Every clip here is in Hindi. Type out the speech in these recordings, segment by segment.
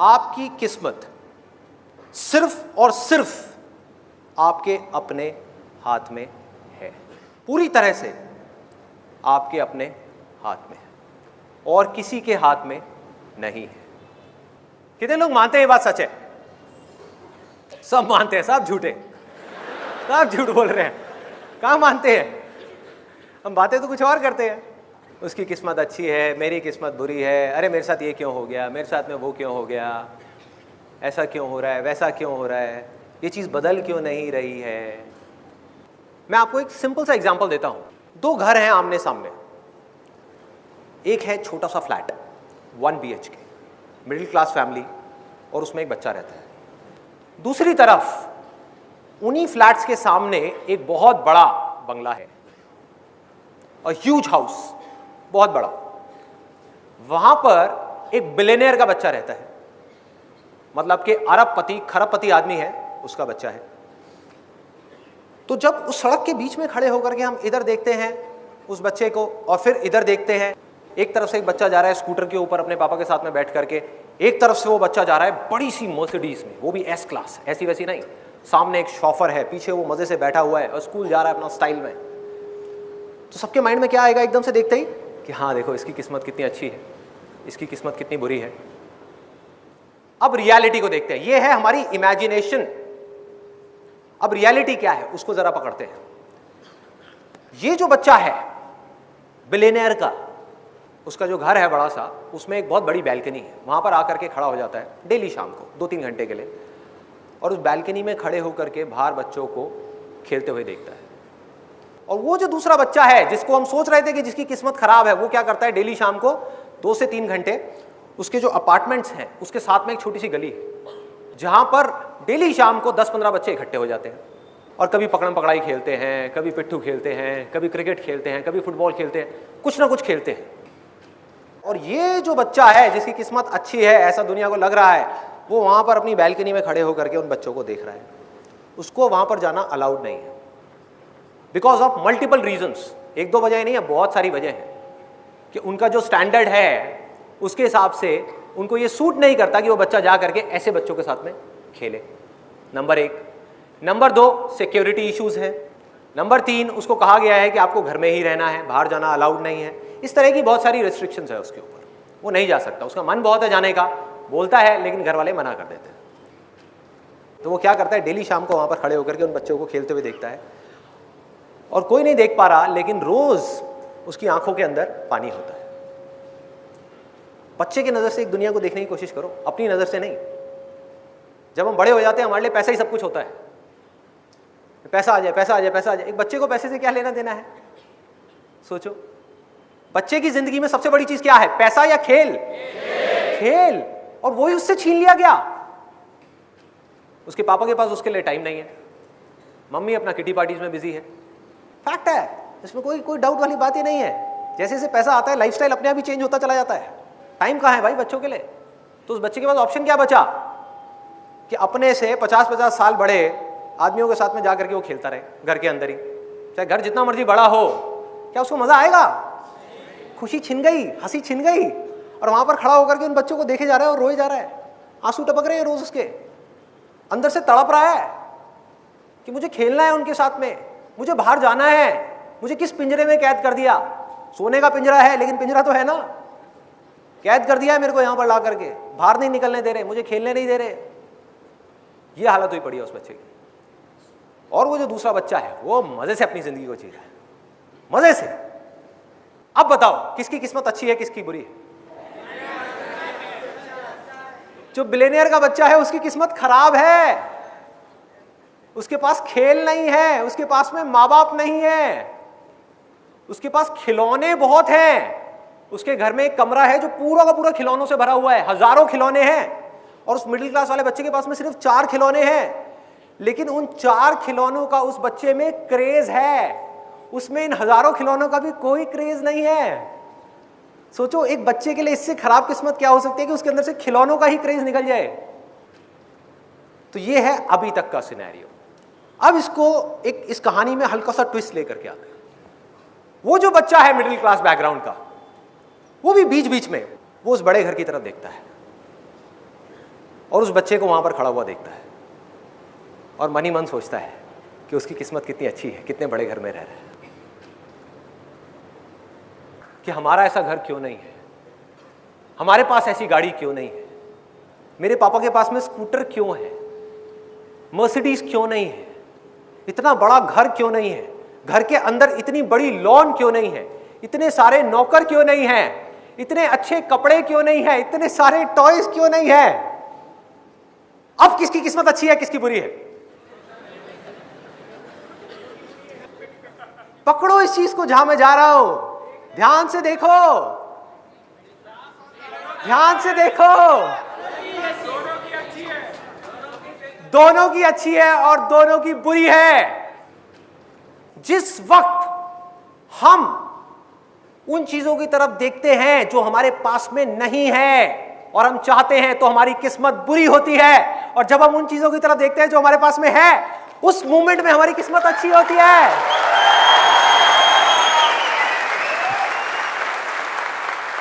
आपकी किस्मत सिर्फ और सिर्फ आपके अपने हाथ में है, पूरी तरह से आपके अपने हाथ में है और किसी के हाथ में नहीं है। कितने लोग मानते हैं ये बात सच है? सब मानते हैं, सब झूठे, सब झूठ बोल रहे हैं। कहाँ मानते हैं? हम बातें तो कुछ और करते हैं। उसकी किस्मत अच्छी है, मेरी किस्मत बुरी है, अरे मेरे साथ ये क्यों हो गया, मेरे साथ में वो क्यों हो गया, ऐसा क्यों हो रहा है, वैसा क्यों हो रहा है, ये चीज़ बदल क्यों नहीं रही है। मैं आपको एक सिंपल सा एग्जांपल देता हूँ। दो घर हैं आमने सामने। एक है छोटा सा flat 1 BHK, middle class family, और उसमें एक बच्चा रहता है। दूसरी तरफ उन्हीं फ्लैट्स के सामने एक बहुत बड़ा बंगला है, अ ह्यूज हाउस, बहुत बड़ा। वहां पर एक बिलियनियर का बच्चा रहता है, मतलब कि अरबपति खरबपति आदमी है, उसका बच्चा है। तो जब उस सड़क के बीच में खड़े होकर के हम इधर देखते हैं उस बच्चे को और फिर इधर देखते हैं, एक तरफ से एक बच्चा जा रहा है स्कूटर के ऊपर अपने पापा के साथ में बैठ करके, एक तरफ से वो बच्चा जा रहा है बड़ी सी मर्सिडीज में, वो भी S क्लास, ऐसी वैसी नहीं। सामने एक शॉफर है, पीछे वो मजे से बैठा हुआ है और स्कूल जा रहा है अपना स्टाइल में। तो सबके माइंड में क्या आएगा एकदम से देखते ही कि हाँ देखो इसकी किस्मत कितनी अच्छी है, इसकी किस्मत कितनी बुरी है। अब रियलिटी को देखते हैं, ये है हमारी इमेजिनेशन। अब रियलिटी क्या है उसको जरा पकड़ते हैं। ये जो बच्चा है बिलियनियर का, उसका जो घर है बड़ा सा, उसमें एक बहुत बड़ी बैल्कनी है। वहां पर आकर के खड़ा हो जाता है डेली शाम को 2-3 घंटे के लिए, और उस बैल्कनी में खड़े होकर के बाहर बच्चों को खेलते हुए देखता है। और वो जो दूसरा बच्चा है जिसको हम सोच रहे थे कि जिसकी किस्मत खराब है, वो क्या करता है, डेली शाम को 2 से 3 घंटे उसके जो अपार्टमेंट्स हैं उसके साथ में एक छोटी सी गली है जहां पर डेली शाम को 10-15 बच्चे इकट्ठे हो जाते हैं और कभी पकड़म पकड़ाई खेलते हैं, कभी पिट्ठू खेलते हैं, कभी क्रिकेट खेलते हैं, कभी फुटबॉल खेलते हैं, कुछ ना कुछ खेलते हैं। और ये जो बच्चा है जिसकी किस्मत अच्छी है, ऐसा दुनिया को लग रहा है, वो वहां पर अपनी बैल्कनी में खड़े होकर के उन बच्चों को देख रहा है। उसको वहां पर जाना अलाउड नहीं है, बिकॉज ऑफ मल्टीपल रीजंस। 1-2 वजह नहीं है, बहुत सारी वजह है कि उनका जो स्टैंडर्ड है उसके हिसाब से उनको ये सूट नहीं करता कि वो बच्चा जा करके ऐसे बच्चों के साथ में खेले। नंबर 1। नंबर 2, सिक्योरिटी इश्यूज है। नंबर 3, उसको कहा गया है कि आपको घर में ही रहना है, बाहर जाना अलाउड नहीं है। इस तरह की बहुत सारी रेस्ट्रिक्शंस है उसके ऊपर, वो नहीं जा सकता। उसका मन बहुत है जाने का, बोलता है, लेकिन घर वाले मना कर देते हैं। तो वो क्या करता है, डेली शाम को वहां पर खड़े होकर के उन बच्चों को खेलते हुए देखता है और कोई नहीं देख पा रहा, लेकिन रोज उसकी आंखों के अंदर पानी होता है। बच्चे की नजर से एक दुनिया को देखने की कोशिश करो, अपनी नजर से नहीं। जब हम बड़े हो जाते हैं हमारे लिए पैसा ही सब कुछ होता है, पैसा आ जाए, पैसा आ जाए, पैसा आ जाए। एक बच्चे को पैसे से क्या लेना देना है? सोचो, बच्चे की जिंदगी में सबसे बड़ी चीज क्या है, पैसा या खेल? खेल। और वही उससे छीन लिया गया। उसके पापा के पास उसके लिए टाइम नहीं है, मम्मी अपना किटी पार्टीज में बिजी है। फैक्ट है, इसमें कोई डाउट वाली बात ही नहीं है। जैसे जैसे पैसा आता है लाइफस्टाइल अपने आप ही चेंज होता चला जाता है। टाइम कहाँ है भाई बच्चों के लिए? तो उस बच्चे के पास ऑप्शन क्या बचा कि अपने से 50-50 साल बड़े आदमियों के साथ में जाकर के वो खेलता रहे घर के अंदर ही। चाहे घर जितना मर्जी बड़ा हो, क्या उसको मजा आएगा? खुशी छिन गई, हंसी छिन गई। और वहां पर खड़ा होकर के उन बच्चों को देखे जा रहा है और रोए जा रहा है, आंसू टपक रहे हैं रोज उसके अंदर से, तड़प रहा है कि मुझे खेलना है उनके साथ में, मुझे बाहर जाना है। मुझे किस पिंजरे में कैद कर दिया? सोने का पिंजरा है लेकिन पिंजरा तो है ना, कैद कर दिया है मेरे को यहां पर ला करके, बाहर नहीं निकलने दे रहे, मुझे खेलने नहीं दे रहे। ये हालत हुई पड़ी है उस बच्चे की। और वो जो दूसरा बच्चा है वो मजे से अपनी जिंदगी को जी रहा है, मजे से। अब बताओ किसकी किस्मत अच्छी है, किसकी बुरी है? जो बिलियनियर का बच्चा है उसकी किस्मत खराब है। उसके पास खेल नहीं है, उसके पास में माँ बाप नहीं है, उसके पास खिलौने बहुत हैं। उसके घर में एक कमरा है जो पूरा का पूरा खिलौनों से भरा हुआ है, हजारों खिलौने हैं। और उस मिडिल क्लास वाले बच्चे के पास में सिर्फ 4 खिलौने हैं, लेकिन उन 4 खिलौनों का उस बच्चे में क्रेज है, उसमें इन हजारों खिलौनों का भी कोई क्रेज नहीं है। सोचो, एक बच्चे के लिए इससे खराब किस्मत क्या हो सकती है कि उसके अंदर से खिलौनों का ही क्रेज निकल जाए। तो ये है अभी तक का सिनेरियो। अब इसको एक इस कहानी में हल्का सा ट्विस्ट लेकर के आते हैं। वो जो बच्चा है मिडिल क्लास बैकग्राउंड का, वो भी बीच बीच में वो उस बड़े घर की तरफ देखता है और उस बच्चे को वहां पर खड़ा हुआ देखता है और मन ही मन सोचता है कि उसकी किस्मत कितनी अच्छी है, कितने बड़े घर में रह रहा है, कि हमारा ऐसा घर क्यों नहीं है, हमारे पास ऐसी गाड़ी क्यों नहीं है, मेरे पापा के पास में स्कूटर क्यों है, मर्सिडीज क्यों नहीं है, इतना बड़ा घर क्यों नहीं है, घर के अंदर इतनी बड़ी लॉन क्यों नहीं है, इतने सारे नौकर क्यों नहीं है, इतने अच्छे कपड़े क्यों नहीं है, इतने सारे टॉयज क्यों नहीं है। अब किसकी किस्मत अच्छी है, किसकी बुरी है? पकड़ो इस चीज को जहां मैं जा रहा हूं, ध्यान से देखो, ध्यान से देखो। दोनों की अच्छी है और दोनों की बुरी है। जिस वक्त हम उन चीजों की तरफ देखते हैं जो हमारे पास में नहीं है और हम चाहते हैं, तो हमारी किस्मत बुरी होती है, और जब हम उन चीजों की तरफ देखते हैं जो हमारे पास में है, उस मोमेंट में हमारी किस्मत अच्छी होती है।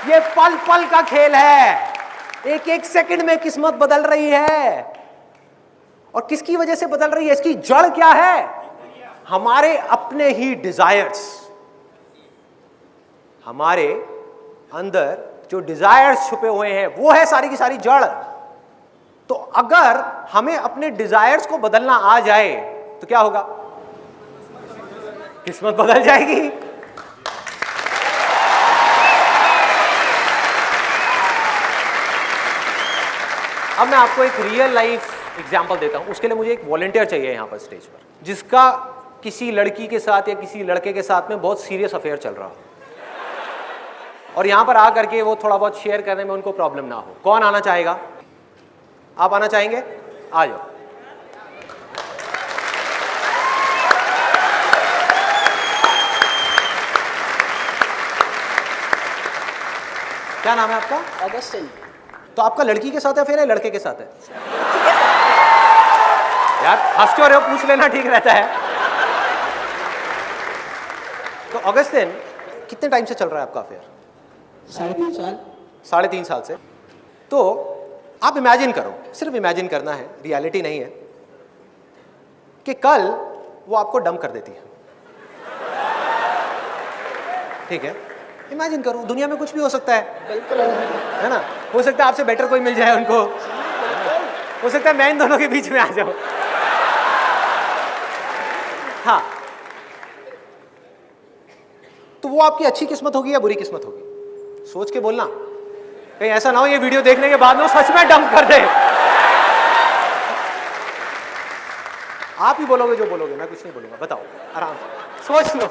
ये पल पल का खेल है, एक एक सेकंड में किस्मत बदल रही है। और किसकी वजह से बदल रही है? इसकी जड़ क्या है? हमारे अपने ही डिजायर्स। हमारे अंदर जो डिजायर्स छुपे हुए हैं, वो है सारी की सारी जड़। तो अगर हमें अपने डिजायर्स को बदलना आ जाए तो क्या होगा? किस्मत बदल जाएगी। अब मैं आपको एक रियल लाइफ एग्जाम्पल देता हूं। उसके लिए मुझे एक वॉलंटियर चाहिए यहां पर स्टेज पर, जिसका किसी लड़की के साथ या किसी लड़के के साथ में बहुत सीरियस अफेयर चल रहा हो, और यहां पर आकर के वो थोड़ा बहुत शेयर करने में उनको प्रॉब्लम ना हो। कौन आना चाहेगा? आप आना चाहेंगे? आ जाओ। क्या नाम है आपका? ऑगस्टिन। तो आपका लड़की के साथ है फिर, लड़के के साथ है? यार हंस क्यों रहे हो, पूछ लेना ठीक रहता है। तो ऑगस्टिन, कितने टाइम से चल रहा है आपका अफेयर? 3.5 साल। 3.5 साल से। तो आप इमेजिन करो, सिर्फ इमेजिन करना है, रियलिटी नहीं है, कि कल वो आपको डंप कर देती है। ठीक है, इमेजिन करो, दुनिया में कुछ भी हो सकता है। बिल्कुल है ना? हो सकता है आपसे बेटर कोई मिल जाए उनको, हो सकता है मैं इन दोनों के बीच में आ जाऊं। हाँ, तो वो आपकी अच्छी किस्मत होगी या बुरी किस्मत होगी? सोच के बोलना, कहीं ऐसा ना हो ये वीडियो देखने के बाद में सच में डंप कर दे। आप ही बोलोगे जो बोलोगे, मैं कुछ नहीं बोलूंगा। बताओ, आराम से सोच लो।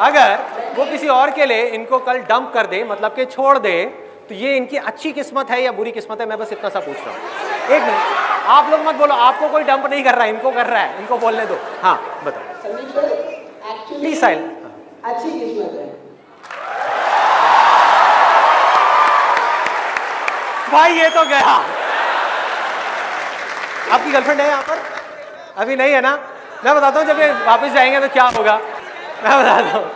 अगर वो किसी और के लिए इनको कल डंप कर दे, मतलब कि छोड़ दे, तो ये इनकी अच्छी किस्मत है या बुरी किस्मत है? मैं बस इतना सा पूछ रहा हूं। एक मिनट, आप लोग मत बोलो, आपको कोई डंप नहीं कर रहा है, इनको कर रहा है, इनको बोलने दो। हाँ बताओ प्लीज। साइलेंट। अच्छी किस्मत है भाई, ये तो गया। आपकी गर्लफ्रेंड है यहाँ पर? अभी नहीं है ना? मैं बताता हूँ, जब ये वापस जाएंगे तो क्या होगा, मैं बताता हूँ।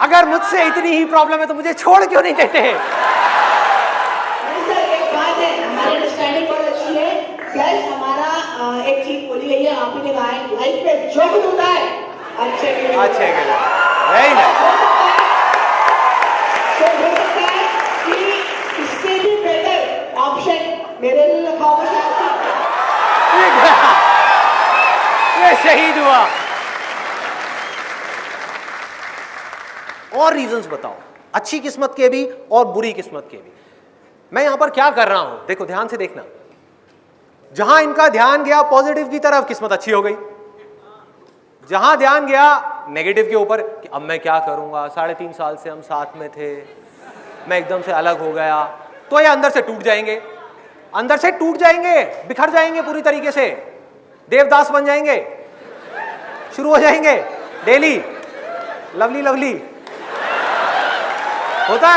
अगर मुझसे इतनी ही प्रॉब्लम है तो मुझे छोड़ क्यों नहीं देते? सर एक बात है, हमारी अंडरस्टैंडिंग बहुत अच्छी है। प्लस हमारा एक चीज बोली गई है, आप ही ने कहा है, लाइफ में जो कुछ होता है अच्छे के लिए। अच्छे के लिए, वही ना। तो हो सकता है कि इससे भी बेटर ऑप्शन मेरे लिए रखा होगा। ये शहीद हुआ। और रीजंस बताओ, अच्छी किस्मत के भी और बुरी किस्मत के भी। मैं यहां पर क्या कर रहा हूं, देखो ध्यान से देखना। जहां इनका ध्यान गया पॉजिटिव की तरफ, किस्मत अच्छी हो गई। जहां ध्यान गया नेगेटिव के ऊपर कि अब मैं क्या करूंगा, 3.5 साल से हम साथ में थे, मैं एकदम से अलग हो गया, तो ये अंदर से टूट जाएंगे, अंदर से टूट जाएंगे, बिखर जाएंगे पूरी तरीके से, देवदास बन जाएंगे, शुरू हो जाएंगे डेली लवली लवली। होता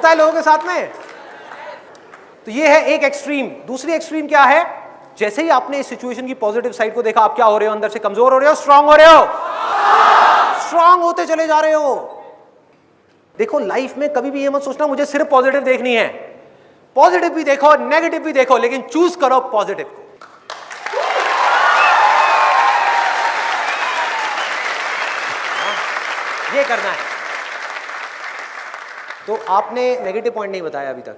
है लोगों के साथ में। तो ये है एक एक्सट्रीम। दूसरी एक्सट्रीम क्या है? जैसे ही आपने इस सिचुएशन की पॉजिटिव साइड को देखा, आप क्या हो रहे हो? अंदर से कमजोर हो रहे हो, स्ट्रांग हो रहे हो, स्ट्रांग होते चले जा रहे हो। देखो लाइफ में कभी भी ये मत सोचना मुझे सिर्फ पॉजिटिव देखनी है, पॉजिटिव भी देखो नेगेटिव भी देखो, लेकिन चूज करो पॉजिटिव को। ये करना है। तो आपने नेगेटिव पॉइंट नहीं बताया अभी तक,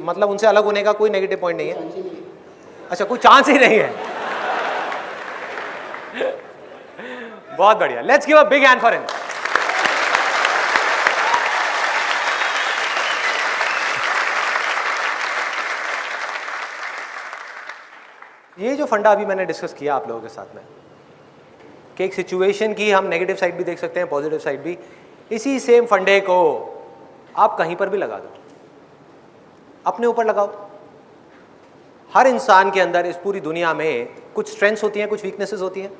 मतलब उनसे अलग होने का कोई नेगेटिव पॉइंट नहीं है? अच्छा, कोई चांस ही नहीं है। बहुत बढ़िया, let's give a big hand for him. ये जो फंडा अभी मैंने डिस्कस किया आप लोगों के साथ में कि एक सिचुएशन की हम नेगेटिव साइड भी देख सकते हैं, पॉजिटिव साइड भी, इसी सेम फंडे को आप कहीं पर भी लगा दो, अपने ऊपर लगाओ। हर इंसान के अंदर इस पूरी दुनिया में कुछ स्ट्रेंथ्स होती हैं, कुछ वीकनेसेस होती हैं।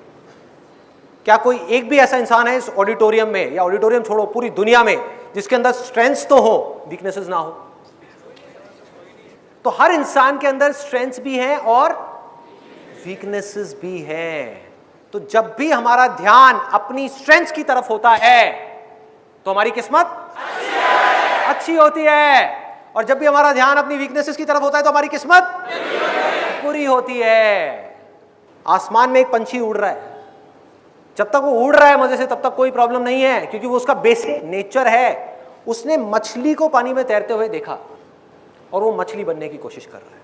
क्या कोई एक भी ऐसा इंसान है इस ऑडिटोरियम में, या ऑडिटोरियम छोड़ो पूरी दुनिया में, जिसके अंदर स्ट्रेंथ्स तो हो वीकनेसेस ना हो? तो हर इंसान के अंदर स्ट्रेंथ्स भी हैं और वीकनेसेस भी हैं। तो जब भी हमारा ध्यान अपनी स्ट्रेंथ्स की तरफ होता है तो हमारी किस्मत अच्छी होती है, और जब भी हमारा ध्यान अपनी वीकनेसेस की तरफ होता है तो हमारी किस्मत बुरी होती है। आसमान में एक पंछी उड़ रहा है, जब तक वो उड़ रहा है मजे से तब तक कोई प्रॉब्लम नहीं है, क्योंकि वो उसका बेसिक नेचर है। उसने मछली को पानी में तैरते हुए देखा और वो मछली बनने की कोशिश कर रहा है।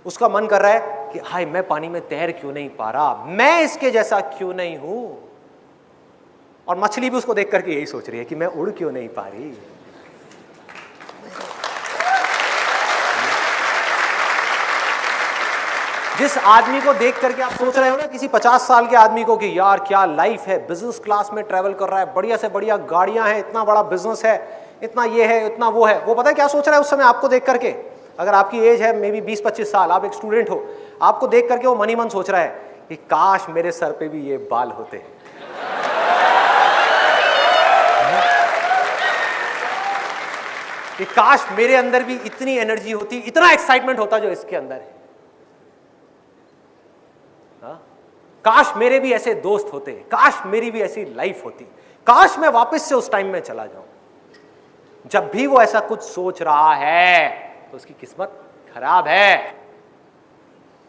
उसका मन कर रहा है कि हाय मैं पानी में तैर क्यों नहीं पा रहा, मैं इसके जैसा क्यों नहीं हूं। और मछली भी उसको देख करके यही सोच रही है कि मैं उड़ क्यों नहीं पा रही। जिस आदमी को देख करके आप सोच रहे हो ना, किसी 50 साल के आदमी को, कि यार क्या लाइफ है, बिजनेस क्लास में ट्रैवल कर रहा है, बढ़िया से बढ़िया गाड़ियां हैं, इतना बड़ा बिजनेस है, इतना ये है, इतना वो है, वो पता है क्या सोच रहा है उस समय आपको देख करके? अगर आपकी एज है मे बी 20-25 साल, आप एक स्टूडेंट हो, आपको देख करके वो मन ही मन सोच रहा है कि काश मेरे सर पे भी ये बाल होते, कि काश मेरे अंदर भी इतनी एनर्जी होती, इतना एक्साइटमेंट होता जो इसके अंदर है। काश मेरे भी ऐसे दोस्त होते, काश मेरी भी ऐसी लाइफ होती, काश मैं वापस से उस टाइम में चला जाऊं। जब भी वो ऐसा कुछ सोच रहा है तो उसकी किस्मत खराब है।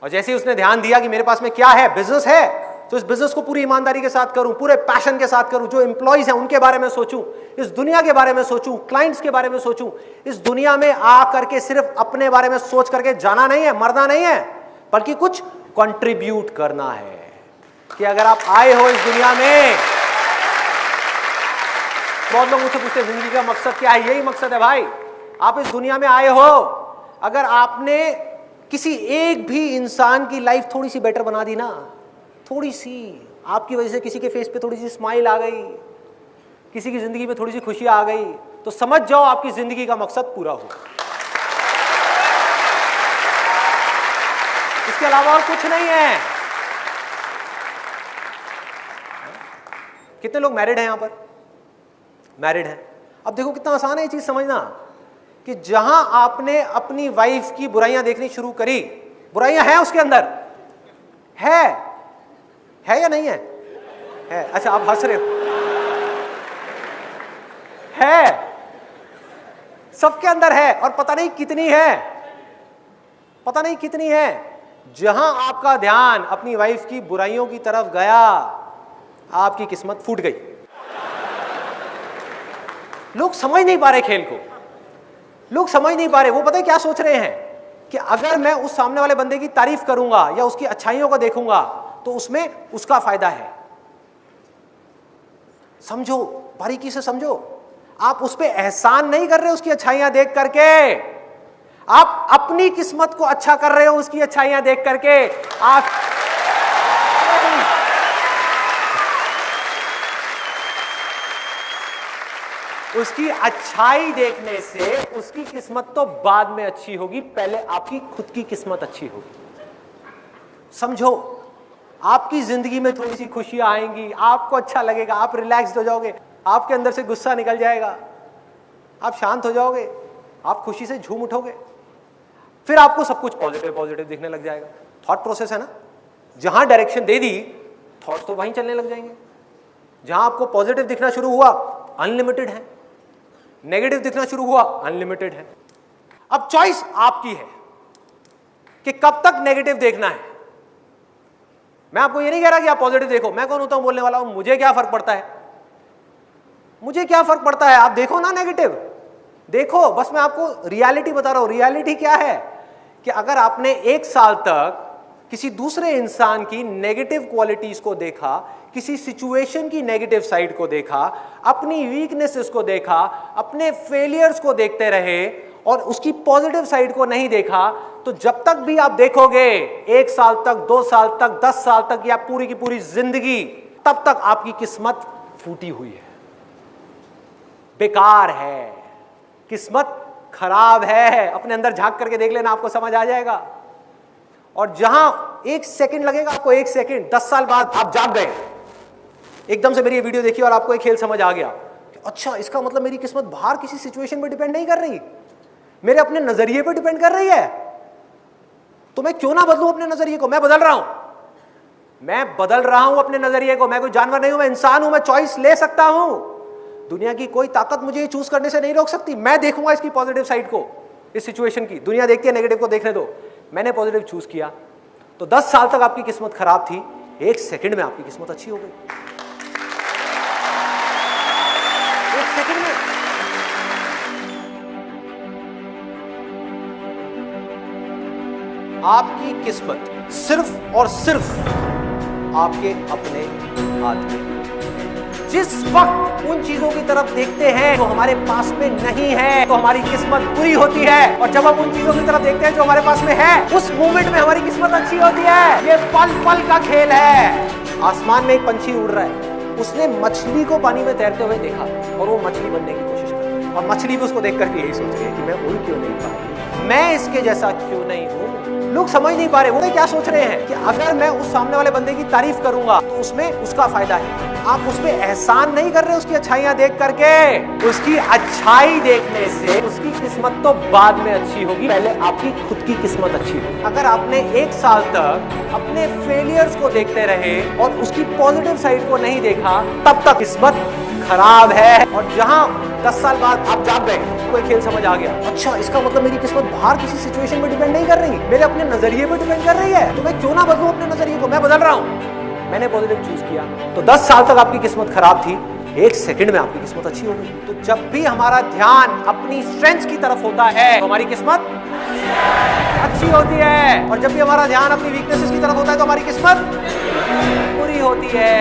और जैसे ही उसने ध्यान दिया कि मेरे पास में क्या है, बिजनेस है, तो इस बिजनेस को पूरी ईमानदारी के साथ करूं, पूरे पैशन के साथ करूं, जो एम्प्लॉइज हैं उनके बारे में सोचूं, इस दुनिया के बारे में सोचूं, क्लाइंट्स के बारे में सोचूं। इस दुनिया में आ करके सिर्फ अपने बारे में सोच करके जाना नहीं है, मरना नहीं है, बल्कि कुछ कंट्रीब्यूट करना है। कि अगर आप आए हो इस दुनिया में, बहुत लोग मुझसे पूछते हैं जिंदगी का मकसद क्या है? यही मकसद है भाई, आप इस दुनिया में आए हो, अगर आपने किसी एक भी इंसान की लाइफ थोड़ी सी बेटर बना दी ना, थोड़ी सी, आपकी वजह से किसी के फेस पे थोड़ी सी स्माइल आ गई, किसी की जिंदगी में थोड़ी सी खुशी आ गई, तो समझ जाओ आपकी जिंदगी का मकसद पूरा हो। इसके अलावा और कुछ नहीं है। कितने लोग मैरिड हैं यहां पर? मैरिड हैं। अब देखो कितना आसान है ये चीज समझना, कि जहां आपने अपनी वाइफ की बुराइयां देखनी शुरू करी, बुराइयां हैं उसके अंदर, है या नहीं है? है। अच्छा आप हंस रहे हो, है, सबके अंदर है, और पता नहीं कितनी है, पता नहीं कितनी है। जहां आपका ध्यान अपनी वाइफ की बुराइयों की तरफ गया, आपकी किस्मत फूट गई। लोग समझ नहीं पा रहे खेल को, लोग समझ नहीं पा रहे। वो पता है क्या सोच रहे हैं कि अगर मैं उस सामने वाले बंदे की तारीफ करूंगा या उसकी अच्छाइयों को देखूंगा तो उसमें उसका फायदा है। समझो, बारीकी से समझो, आप उस पर एहसान नहीं कर रहे उसकी अच्छाइयां देख करके, आप अपनी किस्मत को अच्छा कर रहे हो उसकी अच्छाइयां देख करके। आप उसकी अच्छाई देखने से उसकी किस्मत तो बाद में अच्छी होगी, पहले आपकी खुद की किस्मत अच्छी होगी। समझो, आपकी जिंदगी में थोड़ी सी खुशियां आएंगी, आपको अच्छा लगेगा, आप रिलैक्स्ड हो जाओगे, आपके अंदर से गुस्सा निकल जाएगा, आप शांत हो जाओगे, आप खुशी से झूम उठोगे, फिर आपको सब कुछ पॉजिटिव पॉजिटिव दिखने लग जाएगा। थॉट प्रोसेस है ना, जहां डायरेक्शन दे दी थॉट तो वहीं चलने लग जाएंगे। जहां आपको पॉजिटिव दिखना शुरू हुआ अनलिमिटेड है, नेगेटिव दिखना शुरू हुआ अनलिमिटेड है। अब चॉइस आपकी है कि कब तक नेगेटिव देखना है। मैं आपको ये नहीं कह रहा कि आप पॉजिटिव देखो, मैं कौन होता हूं बोलने वाला हूं, मुझे क्या फर्क पड़ता है, मुझे क्या फर्क पड़ता है, आप देखो ना नेगेटिव, देखो, बस मैं आपको रियलिटी बता रहा हूं। रियलिटी क्या है कि अगर आपने 1 साल तक किसी दूसरे इंसान की नेगेटिव क्वालिटीज को देखा, किसी सिचुएशन की नेगेटिव साइड को देखा, अपनी वीकनेसेस को देखा, अपने फेलियर्स को देखते रहे और उसकी पॉजिटिव साइड को नहीं देखा, तो जब तक भी आप देखोगे 1 साल तक, 2 साल तक, 10 साल तक या पूरी की पूरी जिंदगी, तब तक आपकी किस्मत फूटी हुई है, बेकार है, किस्मत खराब है। अपने अंदर झांक करके देख लेना, आपको समझ आ जाएगा। और जहां 1 सेकंड लगेगा आपको, 1 सेकंड, 10 साल बाद आप जाग गए, एकदम से मेरी ये वीडियो देखी और आपको एक खेल समझ आ गया कि अच्छा, इसका मतलब मेरी किस्मत बाहर किसी सिचुएशन पे डिपेंड नहीं कर रही, मेरे अपने नजरिए पे डिपेंड कर रही है। तो मैं क्यों ना बदलूं अपने नजरिए को। मैं बदल रहा हूं, मैं बदल रहा हूं अपने नजरिए को। मैं कोई जानवर नहीं हूं, मैं इंसान हूं, मैं चॉइस ले सकता हूं। दुनिया की कोई ताकत मुझे ये चूज करने से नहीं रोक सकती। मैं देखूंगा इसकी पॉजिटिव साइड को, इस सिचुएशन की। दुनिया देखती है नेगेटिव को, देखने दो। मैंने पॉजिटिव चूज किया तो 10 साल तक आपकी किस्मत खराब थी, 1 सेकंड में आपकी किस्मत अच्छी हो गई। 1 सेकंड में। आपकी किस्मत सिर्फ और सिर्फ आपके अपने हाथ में। जिस वक्त उन चीजों की तरफ देखते हैं जो हमारे पास में नहीं है, तो हमारी किस्मत बुरी होती है। और जब हम उन चीजों की तरफ देखते हैं जो हमारे पास में है, उस मोमेंट में हमारी किस्मत अच्छी होती है। ये पल पल का खेल है। आसमान में एक पंछी उड़ रहा है, उसने मछली को पानी में तैरते हुए देखा और वो मछली बनने की कोशिश कर रही है। और मछली भी उसको देख करके यही सोच रही है कि मैं उड़ क्यों नहीं पा रही, मैं इसके जैसा क्यों नहीं हूं। लोग समझ नहीं पा रहे, वो क्या सोच रहे हैं कि अगर मैं उस सामने वाले बंदे की तारीफ करूंगा तो उसमें उसका फायदा है। आप उसमें एहसान नहीं कर रहे उसकी अच्छाइयां देख करके। उसकी अच्छाई देखने से उसकी किस्मत तो बाद में अच्छी होगी, पहले आपकी खुद की किस्मत अच्छी होगी। अगर आपने 1 साल तक अपने फेलियर्स को देखते रहे और उसकी पॉजिटिव साइड को नहीं देखा, तब तक किस्मत खराब है। और जहां 10 साल बाद आप जाग गए, कोई खेल समझ आ गया, अच्छा, इसका मतलब मेरी किस्मत बाहर किसी सिचुएशन में डिपेंड नहीं कर रही, मेरे अपने नजरिए पे डिपेंड कर रही है। तो मैं क्यों ना बदलूं अपने नजरिए को। मैं बदल रहा हूं, मैंने पॉजिटिव चूज किया। तो 10 साल तक आपकी किस्मत खराब थी, 1 सेकंड में आपकी किस्मत अच्छी हो गई। तो जब भी हमारा ध्यान अपनी स्ट्रेंथ की तरफ होता है तो हमारी किस्मत अच्छी होती है। और जब भी हमारा ध्यान अपनी वीकनेसेस की तरफ होता है तो हमारी किस्मत बुरी होती है।